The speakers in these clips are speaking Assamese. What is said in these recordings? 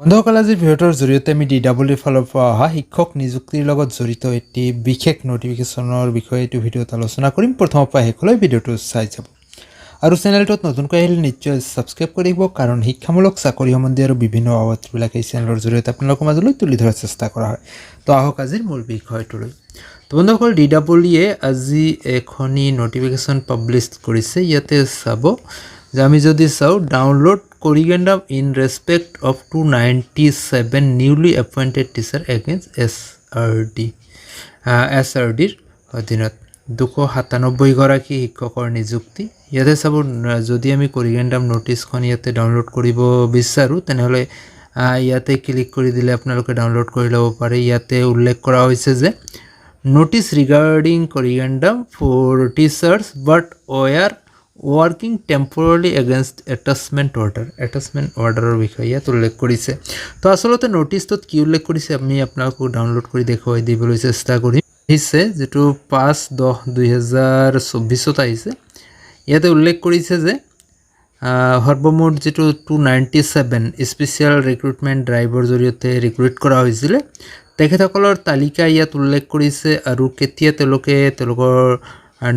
বন্ধুসকল আজিৰ ভিডিঅ'টোৰ জৰিয়তে আমি DWৰ ফালৰ পৰা অহা শিক্ষক নিযুক্তিৰ লগত জড়িত এটি বিশেষ নটিফিকেশ্যনৰ বিষয়ে এইটো ভিডিঅ'ত আলোচনা কৰিম। প্ৰথমৰ পৰা শেষলৈ ভিডিঅ'টো চাই যাব আৰু চেনেলটোত নতুনকৈ আহিলে নিশ্চয় ছাবস্ক্ৰাইব কৰিব, কাৰণ শিক্ষামূলক চাকৰি সম্বন্ধীয় আৰু বিভিন্ন বাবদবিলাক এই চেনেলৰ জৰিয়তে আপোনালোকৰ মাজলৈ তুলি ধৰাৰ চেষ্টা কৰা হয়। তো আহক আজিৰ মূল বিষয়টোলৈ। তো বন্ধুসকল DWয়ে আজি এখনি নটিফিকেশ্যন পাব্লিছ কৰিছে। ইয়াতে চাব যে আমি যদি চাওঁ download corrigendum in respect of 297 newly appointed teacher against SRDৰ অধীনত 297 গৰাকী শিক্ষকৰ নিযুক্তি। ইয়াতে চাব যদি আমি corrigendum নোটিছখন ইয়াতে ডাউনলোড কৰিব বিচাৰোঁ তেনেহ'লে ইয়াতে ক্লিক কৰি দিলে আপোনালোকে ডাউনলোড কৰি ল'ব পাৰে। ইয়াতে উল্লেখ কৰা হৈছে যে notice regarding corrigendum for teachers but were working temporarily against attachment order বিষয়ে ইয়াত উল্লেখ কৰিছে। তো আচলতে নোটিছটোত কি উল্লেখ কৰিছে আমি আপোনালোকক ডাউনলোড কৰি দেখুৱাই দিবলৈ চেষ্টা কৰিম। আহিছে যেটো 5/10/2024 আহিছে। ইয়াতে উল্লেখ কৰিছে যে সৰ্বমুঠ যেটো 297 স্পেচিয়েল ৰিক্ৰুটমেণ্ট ড্ৰাইভৰ জৰিয়তে ৰিক্ৰুট কৰা হৈছিলে তেখেতসকলৰ তালিকা ইয়াত উল্লেখ কৰিছে আৰু কেতিয়া তেওঁলোকৰ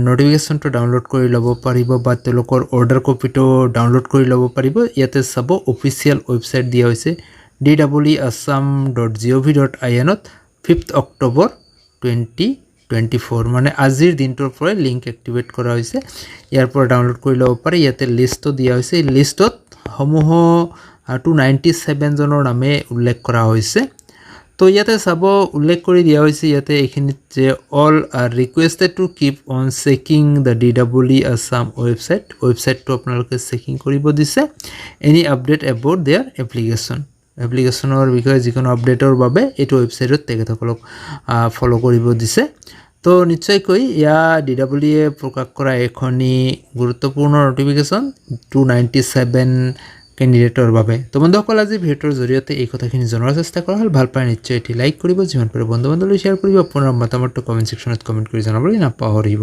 নোটিফিকেশ্যনটো ডাউনলোড কৰি ল'ব পাৰিব বা তেওঁলোকৰ অৰ্ডাৰ কপিটো ডাউনলোড কৰি ল'ব পাৰিব। ইয়াতে চাব অফিচিয়েল ৱেবছাইট দিয়া হৈছে dweassam.gov.in ত 5 অক্টোবৰ 2024 মানে আজিৰ দিনটোৰ পৰাই লিংক এক্টিভেট কৰা হৈছে। ইয়াৰ পৰা ডাউনলোড কৰি ল'ব পাৰে। ইয়াতে লিষ্টটো দিয়া হৈছে। এই লিষ্টত সমূহ 297 জনৰ নামে উল্লেখ কৰা হৈছে। তো ইয়াতে চাব উল্লেখ কৰি দিয়া হৈছে ইয়াতে এইখিনিত যে all R requested to keep on checking the DWE Assam ৱেবছাইটটো আপোনালোকে চেকিং কৰিব দিছে। এনি আপডেট এবাউট দেয়াৰ এপ্লিকেশ্যনৰ বিষয়ে যিকোনো আপডেটৰ বাবে এইটো ৱেবছাইটত তেখেতসকলক ফ'ল' কৰিব দিছে। তো নিশ্চয়কৈ DWয়ে প্ৰকাশ কৰা এখনি গুৰুত্বপূৰ্ণ নটিফিকেশ্যন 297 কেণ্ডিডেটৰ বাবে। তো বন্ধুসকল আজি ভিডিঅ'টোৰ জৰিয়তে এই কথাখিনি জনাৰ চেষ্টা কৰা হ'ল। ভাল পায় নিশ্চয় এটি লাইক কৰিব, যিমান পাৰে বন্ধু বান্ধৱলৈ শ্বেয়াৰ কৰিব। আপোনাৰ মতামতটো কমেণ্ট ছেকশ্যনত কমেণ্ট কৰি জনাবলৈ নাপাহৰিব।